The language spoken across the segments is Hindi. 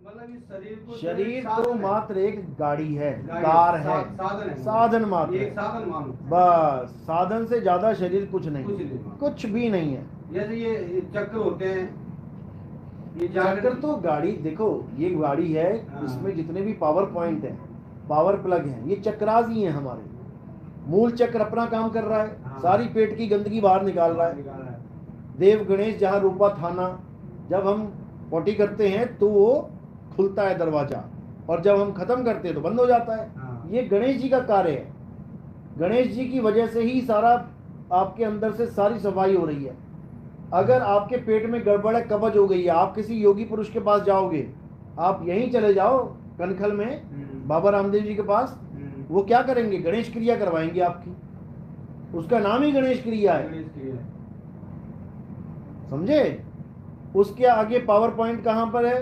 मतलब इस शरीर को, शरीर तो मात्र एक गाड़ी है, कार है, साधन मात्र, एक साधन मानो, बस। साधन से ज्यादा शरीर कुछ नहीं, कुछ भी नहीं है। जैसे ये चक्र होते हैं, ये चक्र तो गाड़ी, देखो ये गाड़ी है, इसमें जितने भी पावर पॉइंट है, पावर प्लग है, ये चक्रास ही है हमारे। मूल चक्र अपना काम कर रहा है, सारी पेट की गंदगी बाहर निकाल रहा है। देव गणेश जहाँ रूपा थाना, जब हम पोटी करते हैं तो वो खुलता है दरवाजा, और जब हम खत्म करते हैं तो बंद हो जाता है। ये गणेश जी का कार्य है। गणेश जी की वजह से ही सारा आपके अंदर से सारी सफाई हो रही है। अगर आपके पेट में गड़बड़ है, कब्ज हो गई है, आप किसी योगी पुरुष के पास जाओगे, आप यहीं चले जाओ कनखल में बाबा रामदेव जी के पास, वो क्या करेंगे? गणेश क्रिया करवाएंगे आपकी। उसका नाम ही गणेश क्रिया है, समझे? उसके आगे पावर पॉइंट कहां पर है?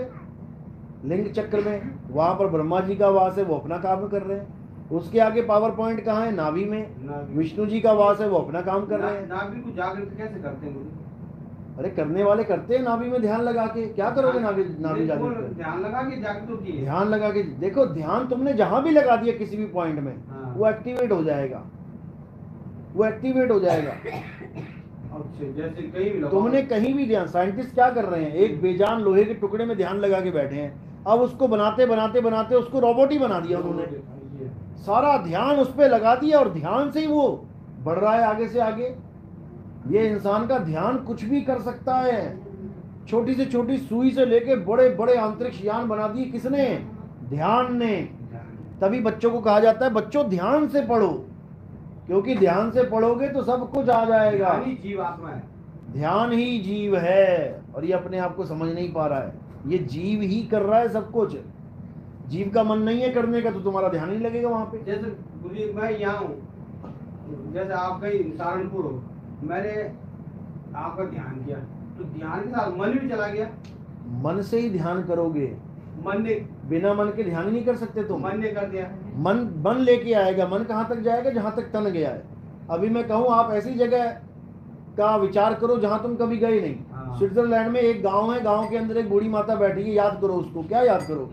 लिंग चक्र में, वहां पर ब्रह्मा जी का वास है, वो अपना काम कर रहे हैं। उसके आगे पावर पॉइंट कहाँ है? नाभि में, विष्णु जी का वास है, वो अपना काम कर रहे हैं। नाभि को जागृत कैसे करते हैं? अरे करने वाले करते हैं, नाभि में ध्यान लगा के। क्या करोगे नाभि जागृत? ध्यान लगा के जागृत होती है। ध्यान लगा के देखो, ध्यान तुमने जहां भी लगा दिया किसी भी पॉइंट में, वो एक्टिवेट हो जाएगा, वो एक्टिवेट हो जाएगा। जैसे कहीं भी तुमने कहीं भी ध्यान, साइंटिस्ट क्या कर रहे हैं, एक बेजान लोहे के टुकड़े में ध्यान लगा के बैठे हैं, अब उसको बनाते बनाते बनाते उसको रोबोट ही बना दिया उन्होंने। सारा ध्यान उस पर लगा दिया और ध्यान से ही वो बढ़ रहा है आगे से आगे। ये इंसान का ध्यान कुछ भी कर सकता है। छोटी से छोटी सुई से लेके बड़े बड़े अंतरिक्ष यान बना दिए किसने? ध्यान ने। तभी बच्चों को कहा जाता है बच्चों ध्यान से पढ़ो, क्योंकि ध्यान से पढ़ोगे तो सब कुछ आ जाएगा। ध्यान ही जीव आत्मा है, ध्यान ही जीव है, और ये अपने आप को समझ नहीं पा रहा है। ये जीव ही कर रहा है सब कुछ। जीव का मन नहीं है करने का, तो तुम्हारा ध्यान नहीं लगेगा वहां पे। जैसे गुरु मैं यहाँ हूँ, जैसे आप कहीं सहारनपुर हो, मैंने आपका ध्यान किया, तो ध्यान के साथ मन भी चला गया। मन से ही ध्यान करोगे, मन ने, बिना मन के ध्यान ही नहीं कर सकते तुम। मन ने कर दिया। मन लेके आएगा। मन कहाँ तक जाएगा? जहां तक तन गया है। अभी मैं कहूँ आप ऐसी जगह का विचार करो जहां तुम कभी गए नहीं। स्विट्जरलैंड में एक गांव है, गांव के अंदर एक बूढ़ी माता बैठी है, याद करो उसको। क्या याद करो?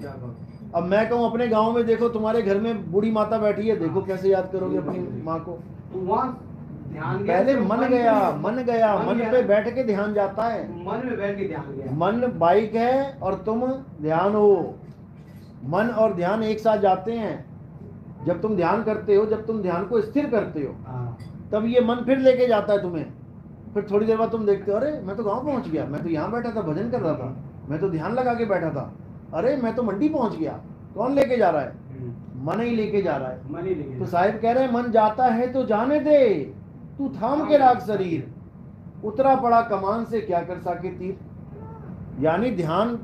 अब मैं कहूँ अपने गांव में देखो तुम्हारे घर में बूढ़ी माता बैठी है, देखो कैसे याद करोगे अपनी माँ को? ध्यान पहले मन गया, मन गया, मन पे बैठ के ध्यान जाता है। मन में बैठ के ध्यान गया। मन बाइक है और तुम ध्यान हो। मन और ध्यान एक साथ जाते हैं। जब तुम ध्यान करते हो, जब तुम ध्यान को स्थिर करते हो, तब ये मन फिर लेके जाता है तुम्हें। फिर थोड़ी देर बाद तुम देखते हो, अरे मैं तो गांव पहुंच गया, मैं तो यहाँ बैठा था भजन कर रहा था, मैं तो ध्यान लगा के बैठा था, अरे मैं तो मंडी पहुंच गया। कौन लेके जा रहा है? मन ही लेके जा रहा है। मन ही लेके। तो साहिब कह रहे हैं मन जाता है तो जाने दे, तू थाम के राख शरीर, उतरा पड़ा कमान से क्या कर सके तीर। यानी ध्यान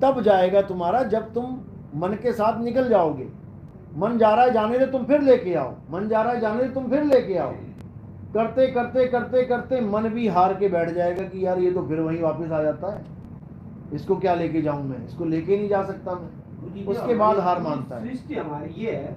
तब जाएगा तुम्हारा जब तुम मन के साथ निकल जाओगे। मन जा रहा है जाने दे, तुम फिर लेके आओ, मन जा रहा है जाने दे, तुम फिर लेके आओ। करते करते करते करते मन भी हार के बैठ जाएगा कि यार ये तो फिर वहीं वापस आ जाता है, इसको क्या लेके जाऊं मैं, इसको लेके नहीं जा सकता मैं। उसके बाद हार मानता है। सृष्टि हमारी ये है,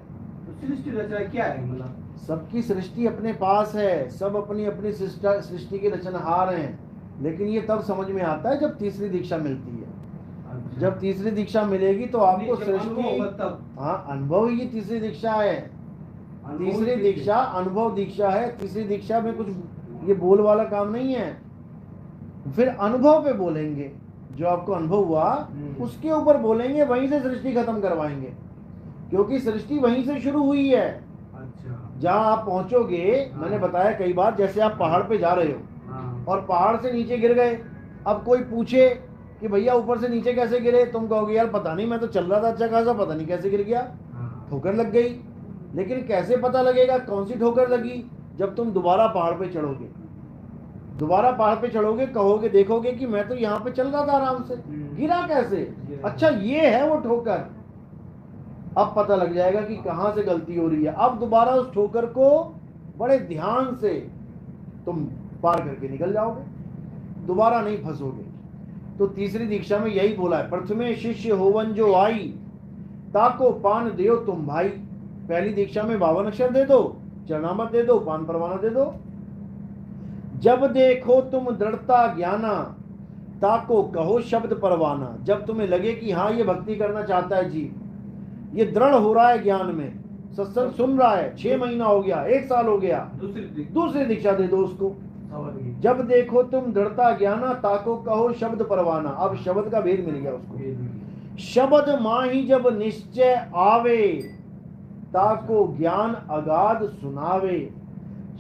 तो सृष्टि रचना क्या है? मतलब सबकी सृष्टि अपने पास है, सब अपनी अपनी सृष्टि के रचनहार हैं। लेकिन ये तब समझ में आता है जब तीसरी दीक्षा मिलती है। जब तीसरी दीक्षा मिलेगी तो आपको सृष्टि, हाँ अनुभव ही तीसरी दीक्षा है। तीसरी दीक्षा अनुभव दीक्षा है। तीसरी दीक्षा में कुछ ये बोल वाला काम नहीं है। फिर अनुभव पे बोलेंगे, जो आपको अनुभव हुआ उसके ऊपर बोलेंगे, वहीं से सृष्टि खत्म करवाएंगे, क्योंकि सृष्टि वहीं से शुरू हुई है। जहाँ आप पहुंचोगे, मैंने बताया कई बार, जैसे आप पहाड़ पे जा रहे हो और पहाड़ से नीचे गिर गए, अब कोई पूछे कि भैया ऊपर से नीचे कैसे गिरे, तुम कहोगे यार पता नहीं, मैं तो चल रहा था अच्छा खासा, पता नहीं कैसे गिर गया, ठोकर लग गई। लेकिन कैसे पता लगेगा कौन सी ठोकर लगी? जब तुम दोबारा पहाड़ पे चढ़ोगे, दोबारा पहाड़ पे चढ़ोगे, कहोगे देखोगे कि मैं तो यहाँ पे चल रहा था आराम से, गिरा कैसे? अच्छा ये है वो ठोकर। अब पता लग जाएगा कि कहाँ से गलती हो रही है। अब दोबारा उस ठोकर को बड़े ध्यान से तुम पार करके निकल जाओगे, दोबारा नहीं फंसोगे। तो तीसरी दीक्षा में यही बोला है, प्रथमे शिष्य होवन जो आई, ताको पान देओ तुम भाई। पहली दीक्षा में 52 अक्षर दे दो, चरणामृत दे दो, पान परवाना दे दो। जब देखो तुम दृढ़ता ज्ञाना, ताको कहो शब्द परवाना, जब तुम्हें लगे कि हाँ ये भक्ति करना चाहता है जीव, ये दृढ़ हो रहा है ज्ञान में, सत्संग सुन रहा है, 6 महीना हो गया, 1 साल हो गया, दूसरी दीक्षा दे दो उसको। जब देखो तुम दृढ़ता ज्ञाना, ताको कहो शब्द परवाना। अब शब्द का भेद मिल गया उसको। शब्द माही जब निश्चय आवे, ताको ज्ञान अगाध सुनावे।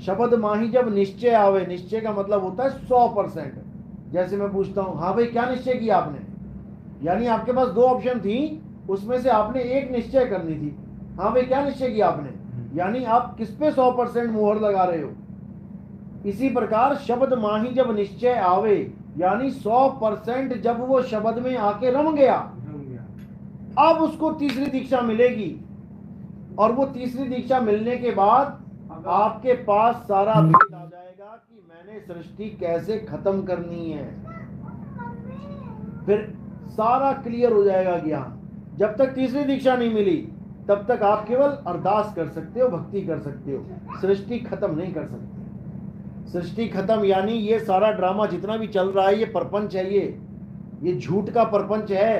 शब्द माही जब निश्चय आवे, निश्चय का मतलब होता है 100%। जैसे मैं पूछता हूं, हाँ भाई क्या निश्चय किया आपने, यानी आपके पास 2 ऑप्शन थी, उसमें से आपने एक निश्चय करनी थी। हाँ भाई क्या निश्चय किया आपने, यानी आप किस पे 100% मोहर लगा रहे हो। इसी प्रकार शब्द माही जब निश्चय आवे, यानी 100% जब वो शब्द में आके रम गया, अब उसको तीसरी दीक्षा मिलेगी। और वो तीसरी दीक्षा मिलने के बाद आपके पास सारा भेद आ जाएगा कि मैंने सृष्टि कैसे खत्म करनी है। फिर सारा क्लियर हो जाएगा ज्ञान। जब तक तीसरी दीक्षा नहीं मिली तब तक आप केवल अरदास कर सकते हो, भक्ति कर सकते हो, सृष्टि खत्म नहीं कर सकते। सृष्टि खत्म यानी ये सारा ड्रामा जितना भी चल रहा है ये प्रपंच है, ये झूठ का प्रपंच है,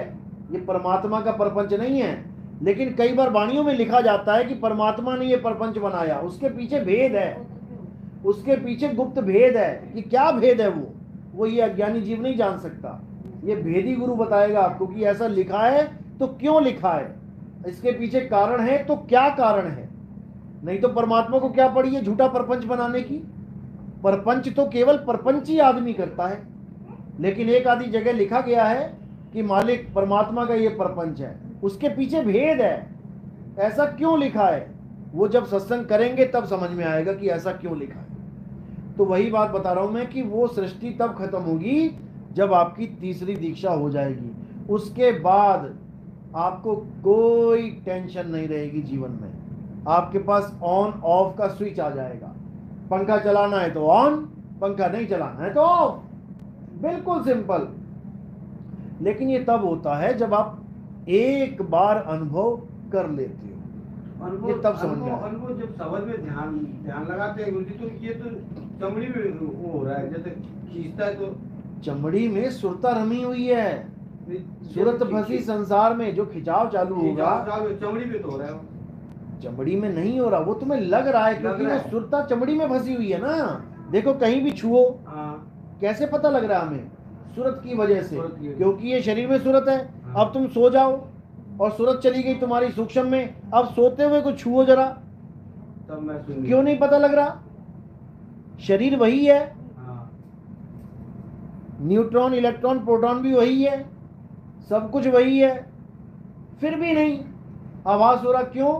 ये परमात्मा का प्रपंच नहीं है। लेकिन कई बार वाणियों में लिखा जाता है कि परमात्मा ने ये प्रपंच बनाया, उसके पीछे भेद है, उसके पीछे गुप्त भेद है। कि क्या भेद है वो ये अज्ञानी जीव नहीं जान सकता। ये भेदी गुरु बताएगा आपको कि ऐसा लिखा है तो क्यों लिखा है, इसके पीछे कारण है तो क्या कारण है। नहीं तो परमात्मा को क्या पड़ी है झूठा परपंच बनाने की। परपंच तो केवल परपंची आदमी करता है, लेकिन एक आधी जगह लिखा गया है कि मालिक परमात्मा का ये परपंच है, उसके पीछे भेद है। ऐसा क्यों लिखा है वो जब सत्संग करेंगे तब समझ में आएगा कि ऐसा क्यों लिखा है। तो वही बात बता रहा हूं मैं कि वो सृष्टि तब खत्म होगी जब आपकी तीसरी दीक्षा हो जाएगी। उसके बाद आपको कोई टेंशन नहीं रहेगी जीवन में। आपके पास ऑन ऑफ का स्विच आ जाएगा। पंखा चलाना है तो ऑन, पंखा नहीं चलाना है तो ऑफ, बिल्कुल सिंपल। लेकिन ये तब होता है जब आप एक बार अनुभव कर लेते हो, ये तब समझ में आता है। अनुभव जब शब्द में ध्यान लगाते हैं तो ये तो चमड़ी में वो हो रहा है, जैसे खींचता है तो चमड़ी में सुरता रमी हुई है, सूरत फंसी संसार में। जो खिंचाव चालू होगा चमड़ी में तो हो रहा है, चमड़ी में नहीं हो रहा, वो तुम्हें लग रहा है क्योंकि वो सुरता चमड़ी में फंसी हुई है ना। देखो कहीं भी छुओ, कैसे पता लग रहा है हमें, सूरत की वजह से, क्योंकि ये शरीर में सूरत है। अब तुम सो जाओ और सूरत चली गई तुम्हारी सूक्ष्म में, अब सोते हुए को छुओ जरा, तब मैं क्यों नहीं पता लग रहा। शरीर वही है, न्यूट्रॉन इलेक्ट्रॉन प्रोटॉन भी वही है, सब कुछ वही है, फिर भी नहीं आभास हो रहा। क्यों?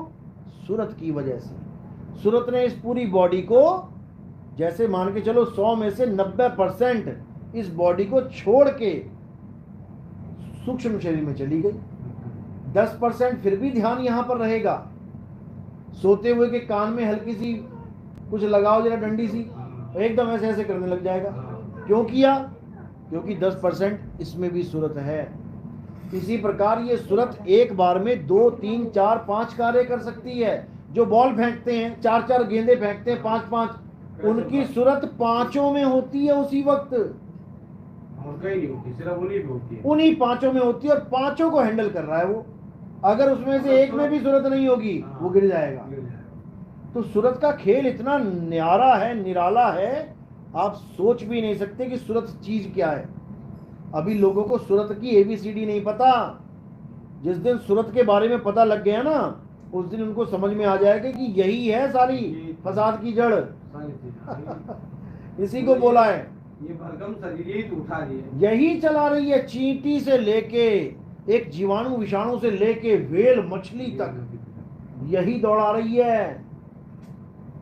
सूरत की वजह से। सूरत ने इस पूरी बॉडी को, जैसे मान के चलो 100 में से 90% इस बॉडी को छोड़ के सूक्ष्म शरीर में चली गई। 10% फिर भी ध्यान यहां पर रहेगा। सोते हुए के कान में हल्की सी कुछ लगाओ जरा डंडी सी, एकदम ऐसे ऐसे करने लग जाएगा। क्यों किया? क्योंकि 10% इसमें भी सूरत है। इसी प्रकार ये सूरत एक बार में 2, 3, 4, 5 कार्य कर सकती है। जो बॉल फेंकते हैं, 4-4 गेंदे फेंकते हैं, 5-5, उनकी सूरत 5 में होती है उसी वक्त, और कहीं नहीं होती, सिर्फ उन्हीं पे होती है, उन्हीं 5 में होती है और 5 को हैंडल कर रहा है वो। अगर उसमें से एक में भी सूरत नहीं होगी वो गिर जाएगा। तो सूरत का खेल इतना न्यारा है, निराला है, आप सोच भी नहीं सकते कि सूरत चीज क्या है। अभी लोगों को सूरत की ABCD नहीं पता। जिस दिन सूरत के बारे में पता लग गया ना, उस दिन उनको समझ में आ जाएगा कि यही है सारी फसाद की जड़। इसी को बोला है, ये भरकम शरीर यही तो उठा रही है, यही चला रही है। चींटी से लेके एक जीवाणु विषाणु से लेके व्हेल मछली तक यही दौड़ा रही है।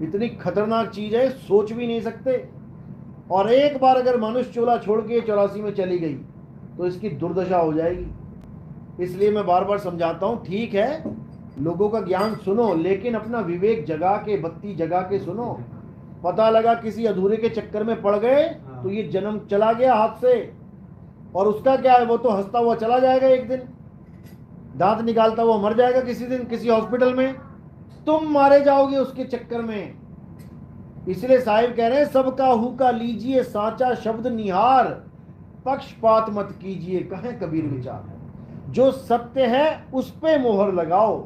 इतनी खतरनाक चीज है, सोच भी नहीं सकते। और एक बार अगर मनुष्य चोला छोड़ के 84 में चली गई तो इसकी दुर्दशा हो जाएगी। इसलिए मैं बार बार समझाता हूं, ठीक है लोगों का ज्ञान सुनो, लेकिन अपना विवेक जगा के, बत्ती जगा के सुनो। पता लगा किसी अधूरे के चक्कर में पड़ गए तो ये जन्म चला गया हाथ से, और उसका क्या है, वो तो हंसता हुआ चला जाएगा एक दिन, दांत निकालता हुआ मर जाएगा किसी दिन किसी हॉस्पिटल में, तुम मारे जाओगे उसके चक्कर में। इसलिए साहिब कह रहे हैं, सबका हुक्का लीजिए साचा शब्द निहार, पक्षपात मत कीजिए, कहें कबीर विचार। जो सत्य है उस पे मोहर लगाओ,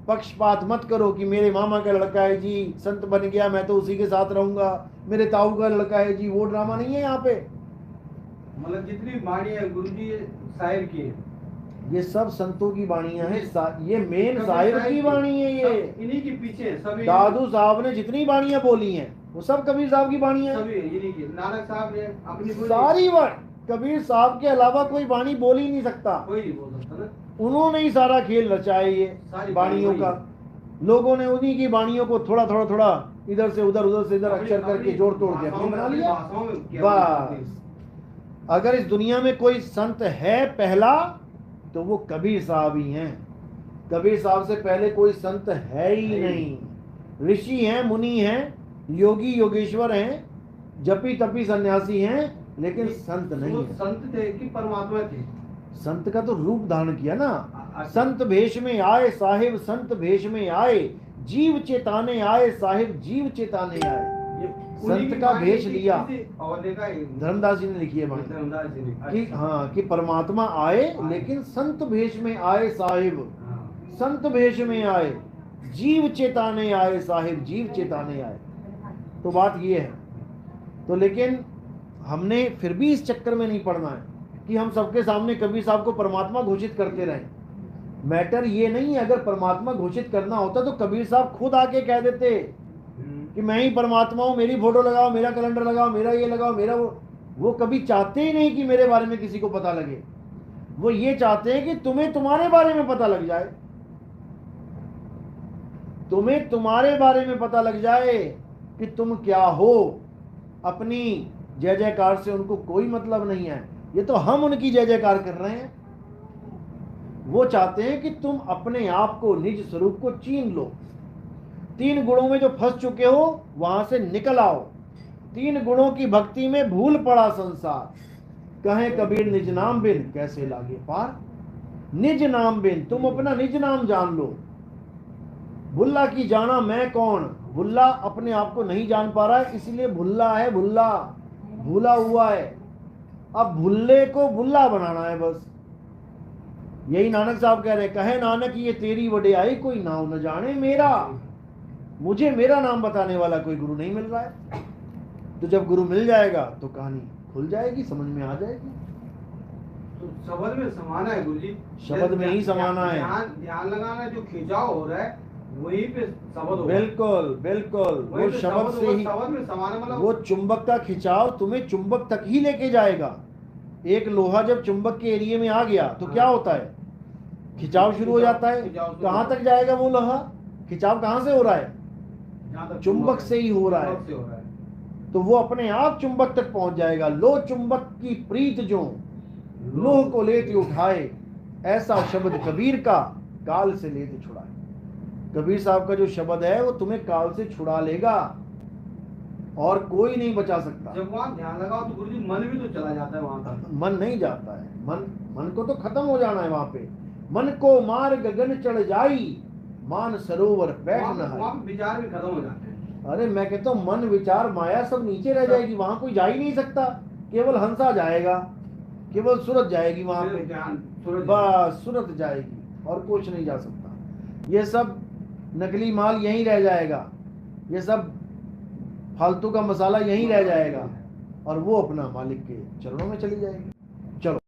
पक्षपात मत करो कि मेरे मामा का लड़का है जी संत बन गया, मैं तो उसी के साथ रहूंगा, मेरे ताऊ का लड़का है जी, वो ड्रामा नहीं है यहाँ पे। मतलब जितनी वाणी है गुरुजी ये साहिब की है, ये सब संतों की वाणियां हैं, ये मेन कबीर साहिब साहिब की वाणी है। ये सब इन्हीं के पीछे है, सभी दादू साहब ने जितनी वाणियां बोली हैं वो सब कबीर साहब की वाणियां हैं। सभी इन्हीं की। नानक साहब ने अपनी बोली, सारी वाणी कबीर साहब के अलावा कोई वाणी बोल ही नहीं सकता। कोई नहीं बोल सकता ना। उन्होंने ही सारा खेल रचा है ये सारी वाणियों का। लोगों ने उन्हीं की वाणियों को थोड़ा थोड़ा थोड़ा इधर से उधर, उधर से इधर अक्षर करके जोड़ तोड़ के अपनी बना लिया। बस अगर इस दुनिया में कोई संत है पहला तो वो कबीर साहब ही हैं। कबीर साहब से पहले कोई संत है ही नहीं। ऋषि हैं, मुनि हैं, योगी योगेश्वर हैं, जपी तपी सन्यासी हैं, लेकिन संत नहीं है। संत थे कि परमात्मा थे? संत का तो रूप धारण किया ना। संत भेष में आए साहिब, संत भेष में आए, जीव चेताने आए साहिब, जीव चेताने आए। संत का भेष लिया। धर्मदास जी ने लिखी है बात कि हाँ कि परमात्मा आए लेकिन संत भेष में आए साहिब, संत भेष में आए, जीव चेताने आए साहिब, जीव चेताने आए। तो बात ये है। तो लेकिन हमने फिर भी इस चक्कर में नहीं पड़ना है कि हम सबके सामने कबीर साहब को परमात्मा घोषित करते रहें। मैटर ये नहीं है। अगर परमात्मा घोषित करना होता तो कबीर साहब खुद आके कह देते कि मैं ही परमात्मा हूं, मेरी फोटो लगाओ, मेरा कैलेंडर लगाओ, मेरा ये लगाओ, मेरा वो कभी चाहते ही नहीं कि मेरे बारे में किसी को पता लगे। वो ये चाहते हैं कि तुम्हें तुम्हारे बारे में पता लग जाए, तुम्हें तुम्हारे बारे में पता लग जाए कि तुम क्या हो। अपनी जय जयकार से उनको कोई मतलब नहीं है। ये तो हम उनकी जय जयकार कर रहे हैं। वो चाहते हैं कि तुम अपने आप को, निज स्वरूप को चीन लो। 3 गुणों में जो फंस चुके हो वहां से निकल आओ। 3 गुणों की भक्ति में भूल पड़ा संसार, कहे कबीर निज नाम बिन कैसे लागे पार। निज नाम बिन, तुम अपना निज नाम जान लो। भुल्ला की जाना मैं कौन, भुल्ला अपने आप को नहीं जान पा रहा है, इसलिए भुल्ला है, भुल्ला भूला हुआ है। अब भुल्ले को भुल्ला बनाना है बस। यही नानक साहब कह रहे, कहे नानक ये तेरी वडियाई, कोई नाम न जाने मेरा। मुझे मेरा नाम बताने वाला कोई गुरु नहीं मिल रहा है। तो जब गुरु मिल जाएगा तो कहानी खुल जाएगी, समझ में आ जाएगी। तो शब्द में समाना है गुरुजी, शब्द में ही समाना है। ध्यान लगाना, जो खिंचाव हो रहा है वही पे शब्द हो। बिल्कुल बिल्कुल, वो शब्द से ही शब्द में समाना, मतलब वो चुंबक का खिंचाव तुम्हें चुंबक तक ही लेके जाएगा। एक लोहा जब चुंबक के एरिया में आ गया तो क्या होता है, खिंचाव शुरू हो जाता है। कहां तक जाएगा वो लोहा, खिंचाव कहां से हो रहा है, चुंबक से ही हो रहा है। तो वो अपने आप चुंबक तक पहुंच जाएगा। लो चुंबक की प्रीत जो लोह को लेते उठाए, ऐसा शब्द कबीर का काल से लेते छुड़ाए। कबीर साहब का जो शब्द है वो तुम्हें काल से छुड़ा लेगा और कोई नहीं बचा सकता। जब वहां ध्यान लगाओ तो गुरुजी मन भी तो चला जाता है वहां तक। मन नहीं जाता है, मन को तो खत्म हो जाना है वहां पे। मन को मार गगन चढ़ जाई, मान सरोवर बैठ न, विचार भी खत्म हो जाते हैं। अरे मैं कहता हूँ मन विचार माया सब नीचे रह जाएगी, वहां कोई जा ही नहीं सकता। केवल हंसा जाएगा, केवल सूरत जाएगी वहां पे, बस सूरत जाएगी और कुछ नहीं जा सकता। ये सब नकली माल यहीं रह जाएगा, ये सब फालतू का मसाला यहीं रह जाएगा और वो अपना मालिक के चरणों में चली जाएगी।